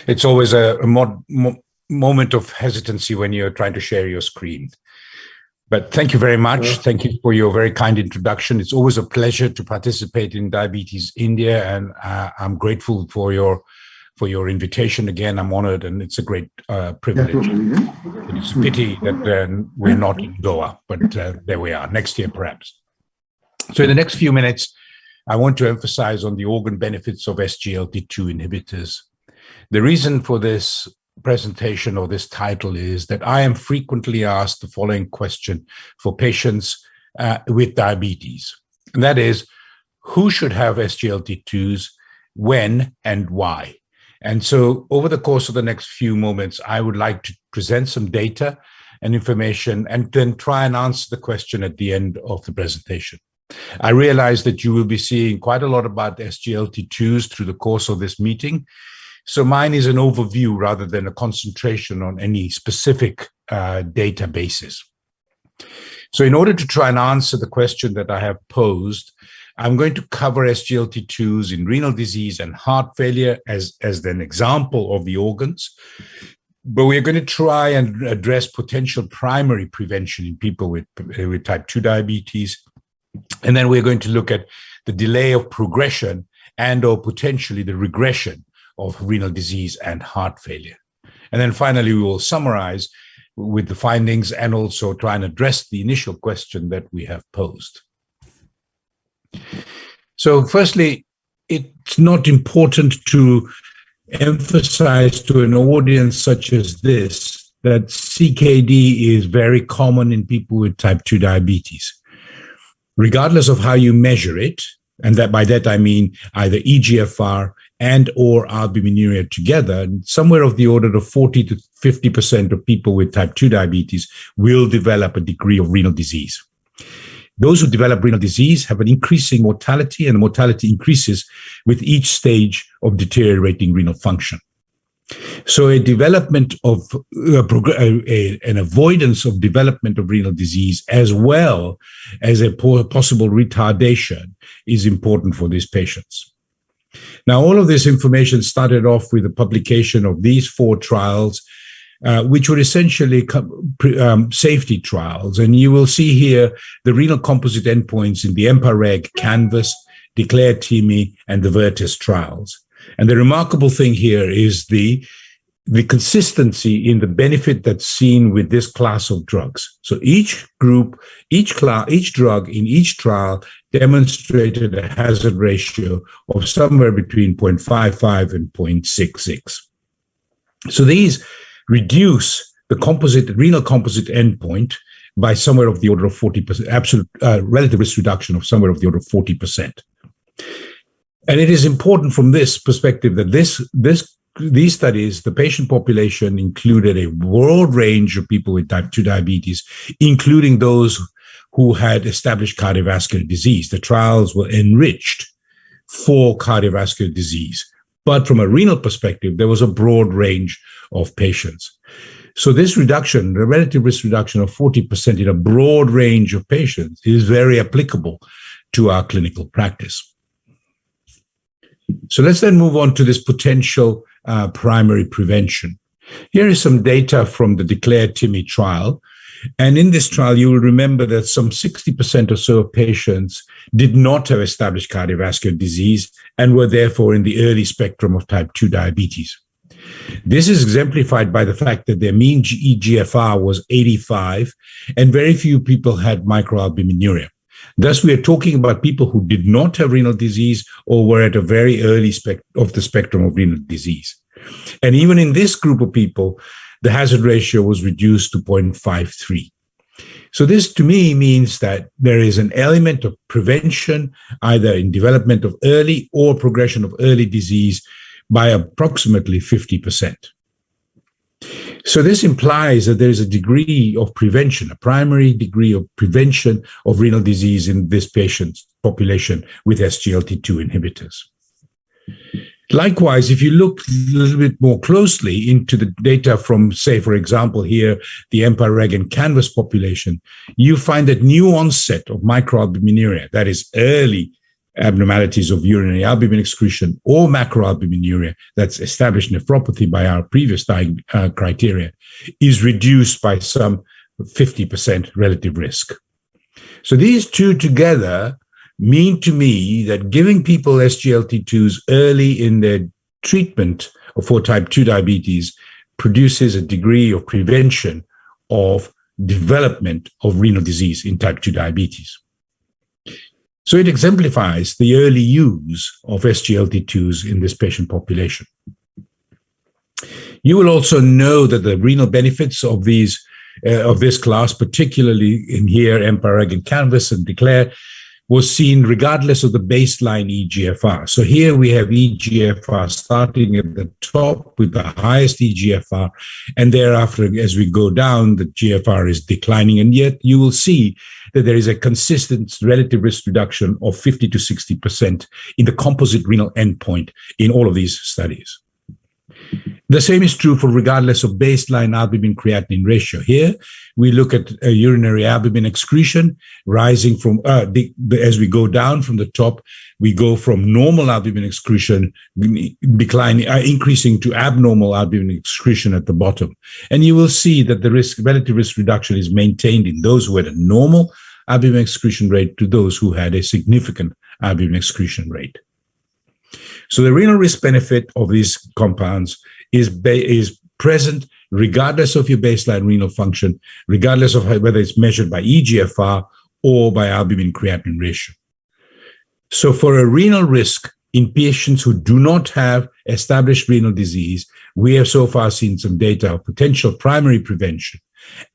It's always a moment of hesitancy when you're trying to share your screen. But thank you very much. Thank you for your very kind introduction. It's always a pleasure to participate in Diabetes India, and I'm grateful for your invitation again. I'm honored, and it's a great privilege. It's a pity that we're not in Goa, but there we are, next year perhaps. So in the next few minutes, I want to emphasize on the organ benefits of sglt2 inhibitors. The reason for this presentation or this title is that I am frequently asked the following question for patients with diabetes, and that is, who should have SGLT2s, when, and why? And so over the course of the next few moments, I would like to present some data and information and then try and answer the question at the end of the presentation. I realize that you will be seeing quite a lot about SGLT2s through the course of this meeting. So mine is an overview rather than a concentration on any specific databases. So in order to try and answer the question that I have posed, I'm going to cover SGLT2s in renal disease and heart failure as an example of the organs. But we're going to try and address potential primary prevention in people with type 2 diabetes. And then we're going to look at the delay of progression and or potentially the regression of renal disease and heart failure. And then finally, we will summarize with the findings and also try and address the initial question that we have posed. So firstly, it's not important to emphasize to an audience such as this that CKD is very common in people with type 2 diabetes. Regardless of how you measure it, and that by that I mean either eGFR and or albuminuria together, somewhere of the order of 40 to 50% of people with type 2 diabetes will develop a degree of renal disease. Those who develop renal disease have an increasing mortality, and the mortality increases with each stage of deteriorating renal function. So a development of an avoidance of development of renal disease as well as a possible retardation is important for these patients. Now, all of this information started off with the publication of these 4 trials, which were essentially safety trials. And you will see here the renal composite endpoints in the EMPA-REG, CANVAS, DECLARE-TIMI, and the VERTIS trials. And the remarkable thing here is the consistency in the benefit that's seen with this class of drugs. So each group, each drug in each trial demonstrated a hazard ratio of somewhere between 0.55 and 0.66. So these reduce the renal composite endpoint by somewhere of the order of 40%, absolute relative risk reduction of somewhere of the order of 40%. And it is important from this perspective that these studies, the patient population included a broad range of people with type 2 diabetes, including those who had established cardiovascular disease. The trials were enriched for cardiovascular disease. But from a renal perspective, there was a broad range of patients. So this reduction, the relative risk reduction of 40% in a broad range of patients, is very applicable to our clinical practice. So let's then move on to this potential primary prevention. Here is some data from the DECLARE-TIMI trial. And in this trial, you will remember that some 60% or so of patients did not have established cardiovascular disease and were therefore in the early spectrum of type 2 diabetes. This is exemplified by the fact that their mean eGFR was 85, and very few people had microalbuminuria. Thus, we are talking about people who did not have renal disease or were at a very early of the spectrum of renal disease. And even in this group of people, the hazard ratio was reduced to 0.53. So this, to me, means that there is an element of prevention, either in development of early or progression of early disease by approximately 50%. So this implies that there is a degree of prevention, a primary degree of prevention of renal disease in this patient population with SGLT2 inhibitors. Likewise, if you look a little bit more closely into the data from, say, for example, here, the EMPA-REG and CANVAS population, you find that new onset of microalbuminuria, that is early abnormalities of urinary albumin excretion or macroalbuminuria, that's established nephropathy by our previous criteria, is reduced by some 50% relative risk. So these two together mean to me that giving people SGLT2s early in their treatment for type 2 diabetes produces a degree of prevention of development of renal disease in type 2 diabetes. So it exemplifies the early use of SGLT2s in this patient population. You will also know that the renal benefits of this class, particularly in here, EMPA-REG and CANVAS and DECLARE, was seen regardless of the baseline eGFR. So here we have eGFR starting at the top with the highest eGFR, and thereafter, as we go down, the GFR is declining, and yet you will see that there is a consistent relative risk reduction of 50 to 60% in the composite renal endpoint in all of these studies. The same is true for regardless of baseline albumin-creatinine ratio. Here, we look at urinary albumin excretion rising from, as we go down from the top, we go from normal albumin excretion, declining, increasing to abnormal albumin excretion at the bottom. And you will see that the relative risk reduction is maintained in those who had a normal albumin excretion rate to those who had a significant albumin excretion rate. So the renal risk benefit of these compounds is present regardless of your baseline renal function, regardless of whether it's measured by eGFR or by albumin-creatinine ratio. So for a renal risk in patients who do not have established renal disease, we have so far seen some data of potential primary prevention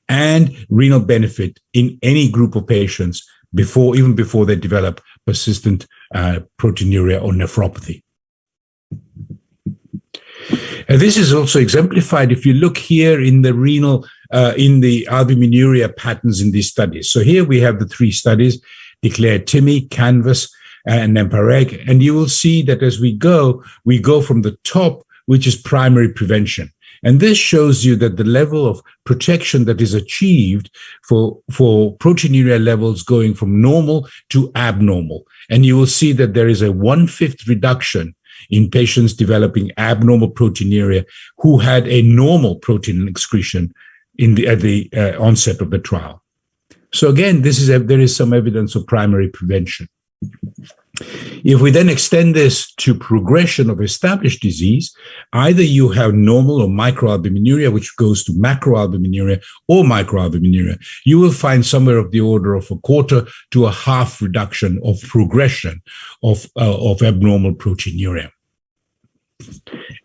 and renal benefit in any group of patients even before they develop persistent proteinuria or nephropathy. This is also exemplified if you look here in the in the albuminuria patterns in these studies. So here we have the three studies, DECLARE TIMI, CANVAS, and EMPA-REG, and you will see that as we go from the top, which is primary prevention. And this shows you that the level of protection that is achieved for proteinuria levels going from normal to abnormal. And you will see that there is a 1/5 reduction in patients developing abnormal proteinuria who had a normal protein excretion at the onset of the trial. So again, there is some evidence of primary prevention. If we then extend this to progression of established disease, either you have normal or microalbuminuria, which goes to macroalbuminuria or microalbuminuria, you will find somewhere of the order of 1/4 to 1/2 reduction of progression of abnormal proteinuria.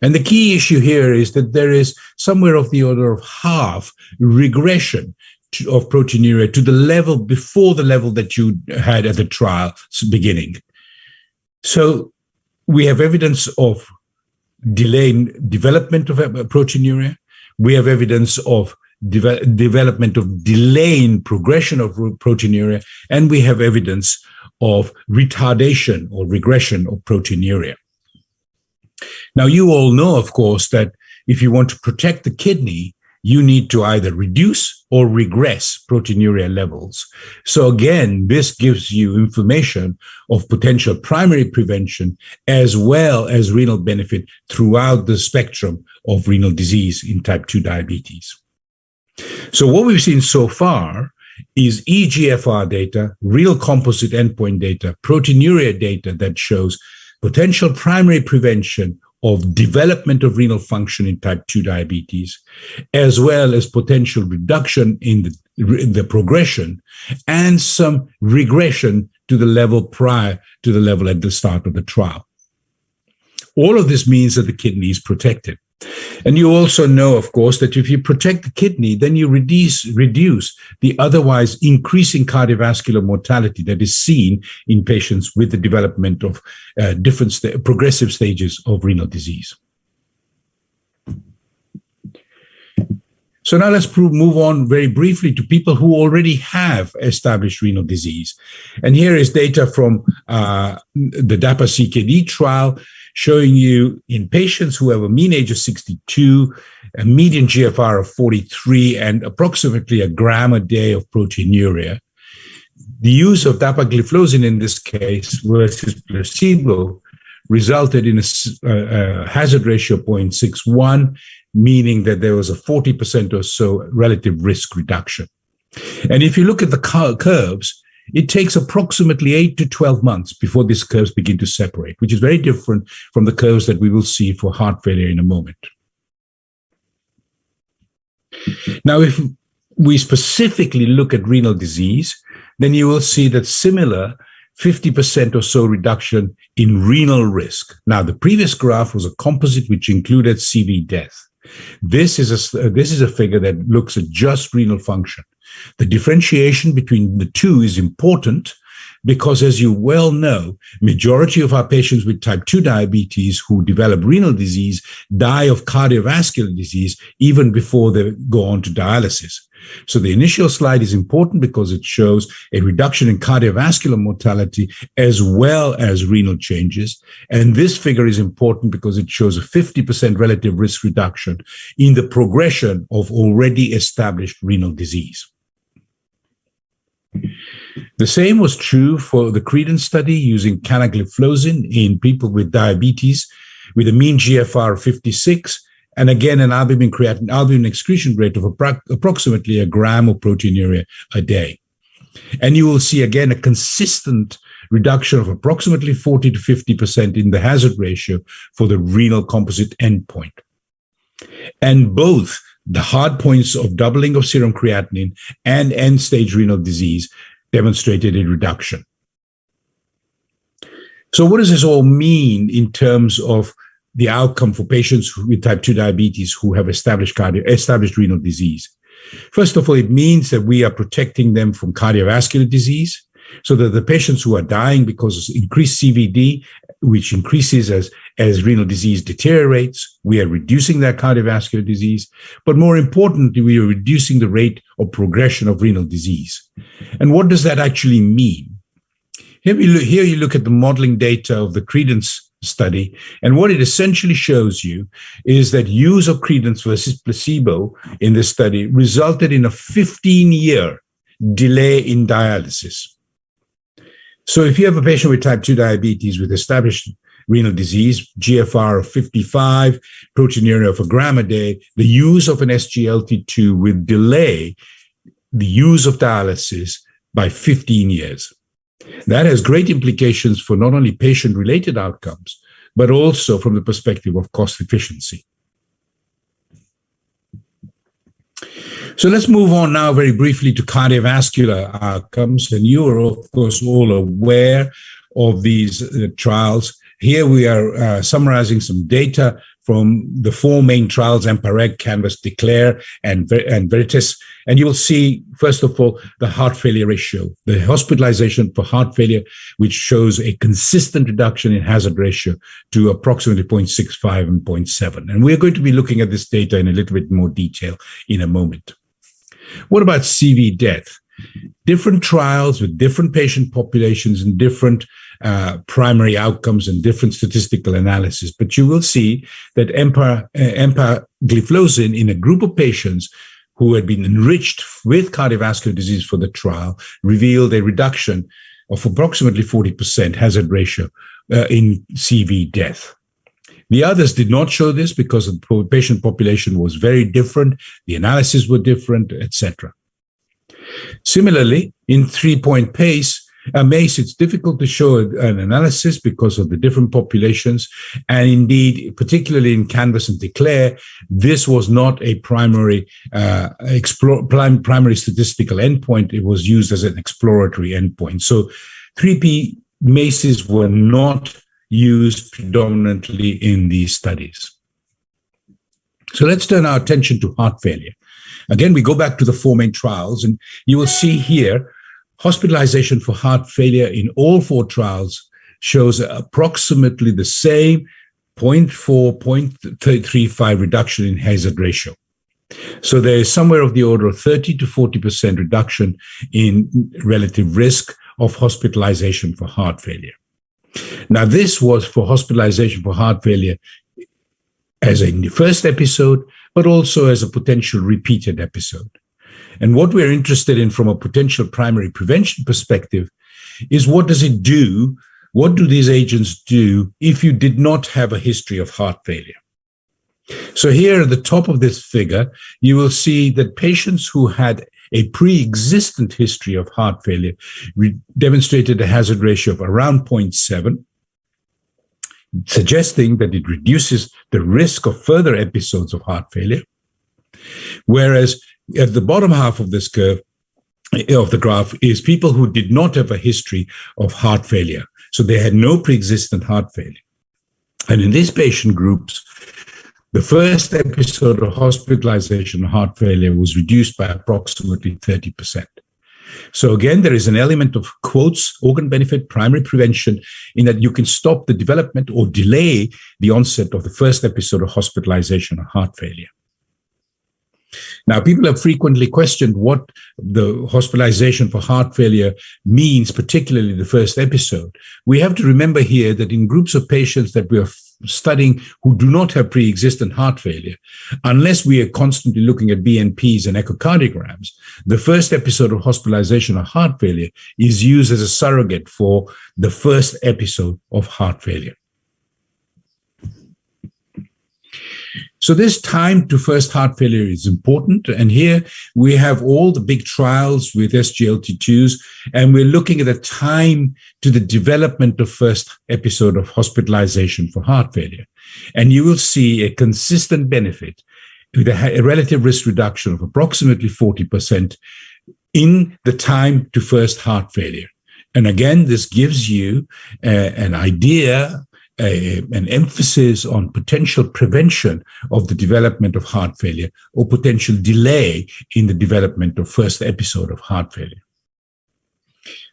And the key issue here is that there is somewhere of the order of half regression of proteinuria to the level before the level that you had at the trial's beginning. So we have evidence of delayed development of proteinuria. We have evidence of development of delaying progression of proteinuria, and we have evidence of retardation or regression of proteinuria. Now, you all know, of course, that if you want to protect the kidney, you need to either reduce or regress proteinuria levels. So again, this gives you information of potential primary prevention as well as renal benefit throughout the spectrum of renal disease in type 2 diabetes. So what we've seen so far is eGFR data, real composite endpoint data, proteinuria data that shows potential primary prevention of development of renal function in type 2 diabetes, as well as potential reduction in the progression and some regression to the level prior to the level at the start of the trial. All of this means that the kidney is protected. And you also know, of course, that if you protect the kidney, then you reduce the otherwise increasing cardiovascular mortality that is seen in patients with the development of different progressive stages of renal disease. So now let's move on very briefly to people who already have established renal disease. And here is data from the DAPA-CKD trial, showing you in patients who have a mean age of 62, a median GFR of 43, and approximately 1 gram a day of proteinuria, the use of dapagliflozin in this case versus placebo resulted in a hazard ratio of 0.61, meaning that there was a 40% or so relative risk reduction. And if you look at the curves, it takes approximately 8 to 12 months before these curves begin to separate, which is very different from the curves that we will see for heart failure in a moment. Now, if we specifically look at renal disease, then you will see that similar 50% or so reduction in renal risk. Now, the previous graph was a composite which included CV death. This is a figure that looks at just renal function. The differentiation between the two is important because, as you well know, majority of our patients with type 2 diabetes who develop renal disease die of cardiovascular disease even before they go on to dialysis. So the initial slide is important because it shows a reduction in cardiovascular mortality as well as renal changes. And this figure is important because it shows a 50% relative risk reduction in the progression of already established renal disease. The same was true for the Credence study using canagliflozin in people with diabetes with a mean GFR of 56, and again an albumin-creatinine albumin excretion rate of approximately a gram of proteinuria a day. And you will see again a consistent reduction of approximately 40 to 50% in the hazard ratio for the renal composite endpoint. And both the hard points of doubling of serum creatinine and end-stage renal disease demonstrated a reduction. So what does this all mean in terms of the outcome for patients with type 2 diabetes who have established renal disease? First of all, it means that we are protecting them from cardiovascular disease, so that the patients who are dying because of increased CVD, which increases as renal disease deteriorates, we are reducing their cardiovascular disease. But more importantly, we are reducing the rate of progression of renal disease. And what does that actually mean? Here you look at the modeling data of the Credence study, and what it essentially shows you is that use of Credence versus placebo in this study resulted in a 15-year delay in dialysis. So if you have a patient with type 2 diabetes with established renal disease, GFR of 55, proteinuria of a gram a day, the use of an sglt2 will delay the use of dialysis by 15 years. That has great implications for not only patient-related outcomes, but also from the perspective of cost efficiency. So let's move on now very briefly to cardiovascular outcomes. And you are, of course, all aware of these trials. Here we are summarizing some data from the four main trials, EMPA-REG, CANVAS, DECLARE, and VERITAS. And you will see, first of all, the heart failure ratio, the hospitalization for heart failure, which shows a consistent reduction in hazard ratio to approximately 0.65 and 0.7. And we're going to be looking at this data in a little bit more detail in a moment. What about CV death? Different trials with different patient populations and different primary outcomes and different statistical analysis. But you will see that empagliflozin in a group of patients who had been enriched with cardiovascular disease for the trial revealed a reduction of approximately 40% hazard ratio in CV death. The others did not show this because the patient population was very different, the analyses were different, etc. Similarly, in 3-point MACE, it's difficult to show an analysis because of the different populations. And indeed, particularly in CANVAS and DECLARE, this was not a primary statistical endpoint. It was used as an exploratory endpoint. So 3P MACEs were not used predominantly in these studies. So let's turn our attention to heart failure. Again, we go back to the four main trials, and you will see here hospitalization for heart failure in all four trials shows approximately the same 0.4, 0.35 reduction in hazard ratio. So there is somewhere of the order of 30 to 40% reduction in relative risk of hospitalization for heart failure. Now, this was for hospitalization for heart failure as a first episode, but also as a potential repeated episode. And what we're interested in from a potential primary prevention perspective is, what does it do? What do these agents do if you did not have a history of heart failure? So here at the top of this figure, you will see that patients who had a pre-existent history of heart failure demonstrated a hazard ratio of around 0.7, suggesting that it reduces the risk of further episodes of heart failure. Whereas at the bottom half of this curve, of the graph, is people who did not have a history of heart failure. So they had no pre-existent heart failure. And in these patient groups, the first episode of hospitalization of heart failure was reduced by approximately 30%. So again, there is an element of, quotes, organ benefit, primary prevention, in that you can stop the development or delay the onset of the first episode of hospitalization of heart failure. Now, people have frequently questioned what the hospitalization for heart failure means, particularly the first episode. We have to remember here that in groups of patients that we are studying who do not have pre-existent heart failure, unless we are constantly looking at BNPs and echocardiograms, the first episode of hospitalization of heart failure is used as a surrogate for the first episode of heart failure. So this time to first heart failure is important. And here we have all the big trials with SGLT2s, and we're looking at the time to the development of first episode of hospitalization for heart failure. And you will see a consistent benefit with a relative risk reduction of approximately 40% in the time to first heart failure. And again, this gives you an idea, an emphasis on potential prevention of the development of heart failure or potential delay in the development of first episode of heart failure.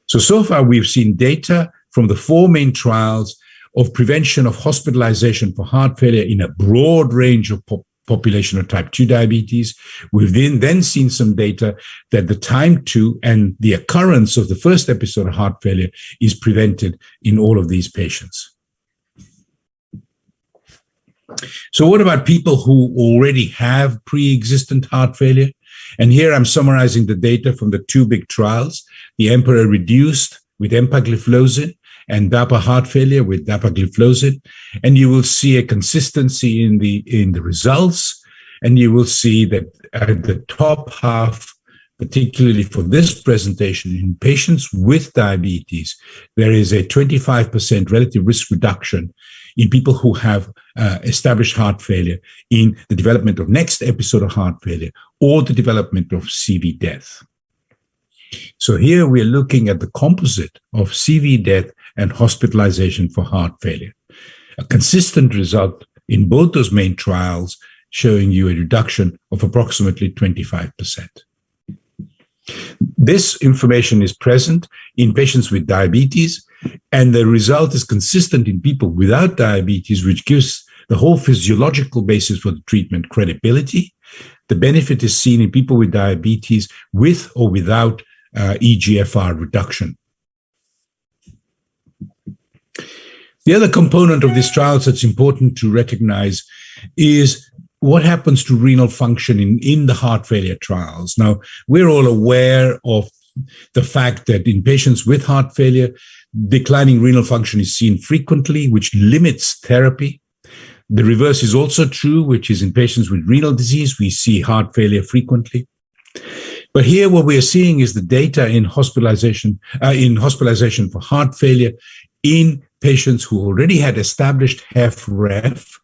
So far we've seen data from the 4 main trials of prevention of hospitalization for heart failure in a broad range of population of type 2 diabetes. We've then seen some data that the time to and the occurrence of the first episode of heart failure is prevented in all of these patients. So what about people who already have pre-existent heart failure? And here I'm summarizing the data from the 2 big trials, the EMPEROR reduced with empagliflozin and DAPA heart failure with dapagliflozin. And you will see a consistency in the results. And you will see that at the top half, particularly for this presentation, in patients with diabetes, there is a 25% relative risk reduction in people who have established heart failure in the development of next episode of heart failure or the development of CV death. So here we're looking at the composite of CV death and hospitalization for heart failure. A consistent result in both those main trials showing you a reduction of approximately 25%. This information is present in patients with diabetes, and the result is consistent in people without diabetes, which gives the whole physiological basis for the treatment credibility. The benefit is seen in people with diabetes with or without eGFR reduction. The other component of these trials that's important to recognize is what happens to renal function in the heart failure trials. Now, we're all aware of the fact that in patients with heart failure, declining renal function is seen frequently, which limits therapy. The reverse is also true, which is in patients with renal disease, we see heart failure frequently. But here what we are seeing is the data in hospitalization for heart failure in patients who already had established HFrEF.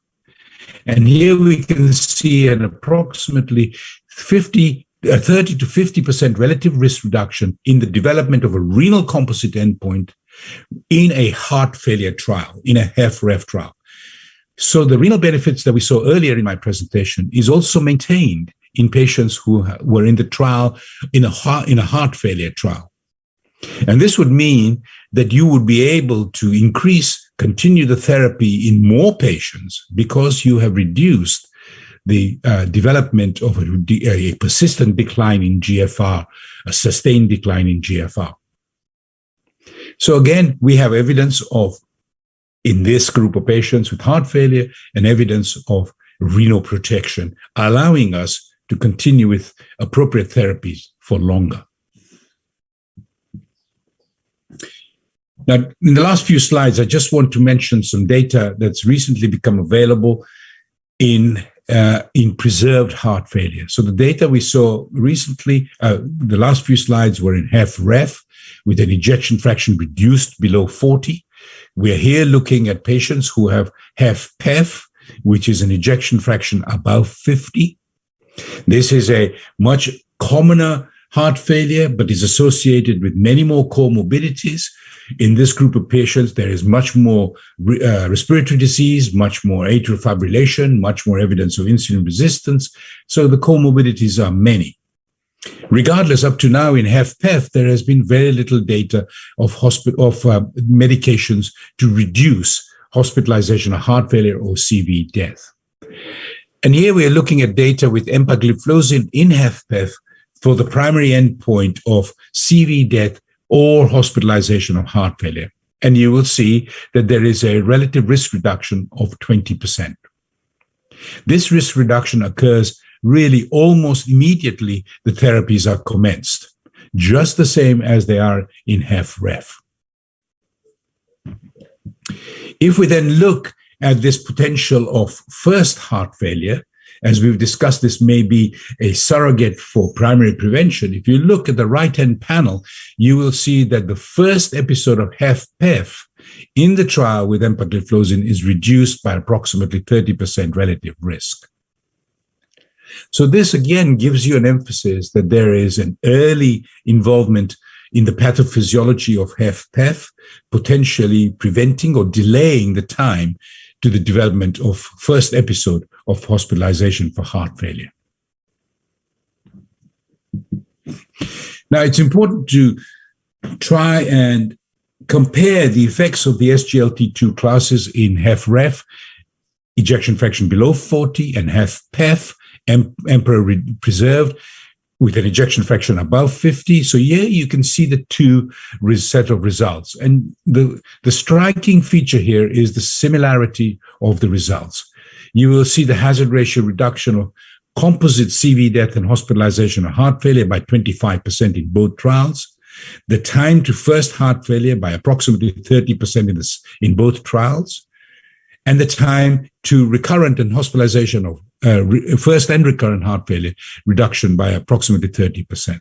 And here we can see an approximately 30 to 50% relative risk reduction in the development of a renal composite endpoint in a heart failure trial, in a HFrEF trial. So the renal benefits that we saw earlier in my presentation is also maintained in patients who were in the trial, in a heart failure trial. And this would mean that you would be able to continue the therapy in more patients because you have reduced the development of a persistent decline in GFR, a sustained decline in GFR. So again, we have evidence of, in this group of patients with heart failure, and evidence of renal protection, allowing us to continue with appropriate therapies for longer. Now, in the last few slides, I just want to mention some data that's recently become available in preserved heart failure. So the data we saw recently, the last few slides were in HFrEF with an ejection fraction reduced below 40. We're here looking at patients who have HFpEF, which is an ejection fraction above 50. This is a much commoner heart failure, but is associated with many more comorbidities. In this group of patients, there is much more respiratory disease, much more atrial fibrillation, much more evidence of insulin resistance. So the comorbidities are many. Regardless, up to now in HFpEF, there has been very little data of medications to reduce hospitalization of heart failure or CV death. And here we are looking at data with empagliflozin in HFpEF for the primary endpoint of CV death or hospitalization of heart failure. And you will see that there is a relative risk reduction of 20%. This risk reduction occurs really almost immediately the therapies are commenced, just the same as they are in HFrEF. If we then look at this potential of first heart failure, as we've discussed, this may be a surrogate for primary prevention. If you look at the right-hand panel, you will see that the first episode of HFpEF in the trial with empagliflozin is reduced by approximately 30% relative risk. So this again gives you an emphasis that there is an early involvement in the pathophysiology of HFpEF, potentially preventing or delaying the time to the development of first episode of hospitalization for heart failure. Now, it's important to try and compare the effects of the SGLT2 classes in HFrEF, ejection fraction below 40, and HFpEF, emperor preserved, with an ejection fraction above 50. So here you can see the two set of results. And the striking feature here is the similarity of the results. You will see the hazard ratio reduction of composite CV death and hospitalization of heart failure by 25% in both trials, the time to first heart failure by approximately 30% in both trials, and the time to recurrent and hospitalization of first and recurrent heart failure reduction by approximately 30%.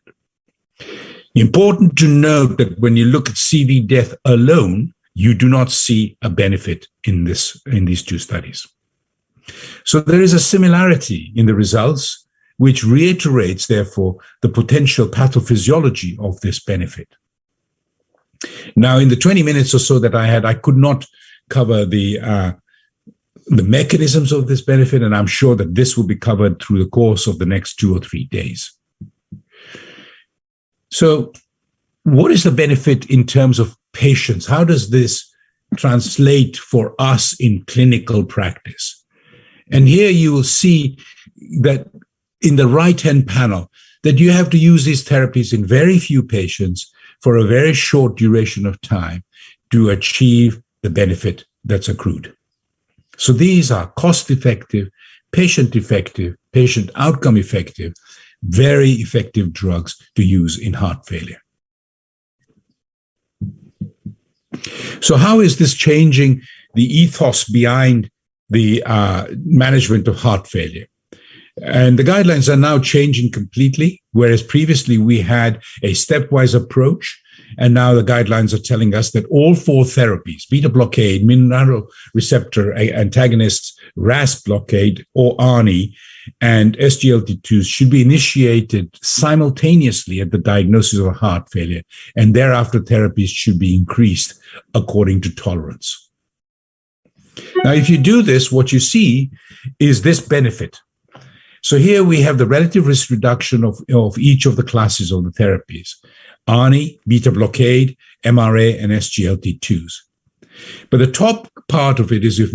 Important to note that when you look at CV death alone, you do not see a benefit in these two studies. So there is a similarity in the results, which reiterates, therefore, the potential pathophysiology of this benefit. Now, in the 20 minutes or so that I had, I could not cover the mechanisms of this benefit, and I'm sure that this will be covered through the course of the next 2 or 3 days. So what is the benefit in terms of patients? How does this translate for us in clinical practice? And here you will see that in the right-hand panel, that you have to use these therapies in very few patients for a very short duration of time to achieve the benefit that's accrued. So these are cost-effective, patient outcome effective, very effective drugs to use in heart failure. So how is this changing the ethos behind the management of heart failure? And the guidelines are now changing completely, whereas previously we had a stepwise approach. And now the guidelines are telling us that all 4 therapies, beta blockade, mineral receptor antagonists, RAS blockade, or ARNI, and SGLT2s should be initiated simultaneously at the diagnosis of a heart failure. And thereafter, therapies should be increased according to tolerance. Now, if you do this, what you see is this benefit. So here we have the relative risk reduction of each of the classes of the therapies: ARNI, beta blockade, MRA, and SGLT2s. But the top part of it is if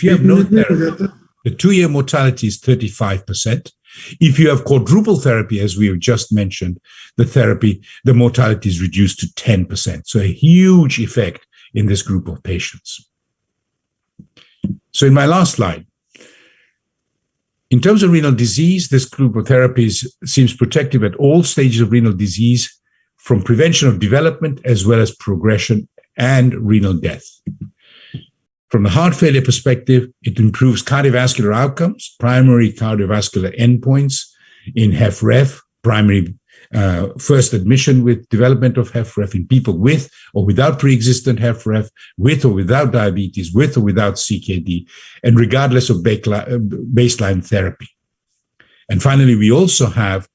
you have no therapy, the 2-year mortality is 35%. If you have quadruple therapy, as we have just mentioned, the mortality is reduced to 10%. So a huge effect in this group of patients. So in my last slide, In terms of renal disease, this group of therapies seems protective at all stages of renal disease, from prevention of development as well as progression and renal death. From the heart failure perspective, it improves cardiovascular outcomes, primary cardiovascular endpoints in HFrEF, primary first admission with development of HFrEF in people with or without pre-existent HFrEF, with or without diabetes, with or without CKD, and regardless of baseline therapy. And finally, we also have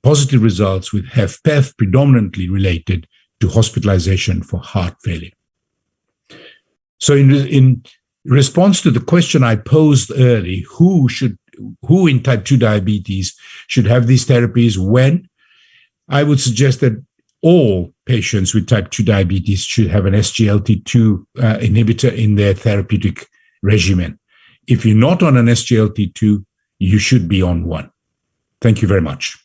positive results with HFpEF predominantly related to hospitalization for heart failure. So in response to the question I posed early, who in type 2 diabetes should have these therapies when? I would suggest that all patients with type 2 diabetes should have an sglt2 inhibitor in their therapeutic regimen. If you're not on an sglt2, you should be on one. Thank you very much.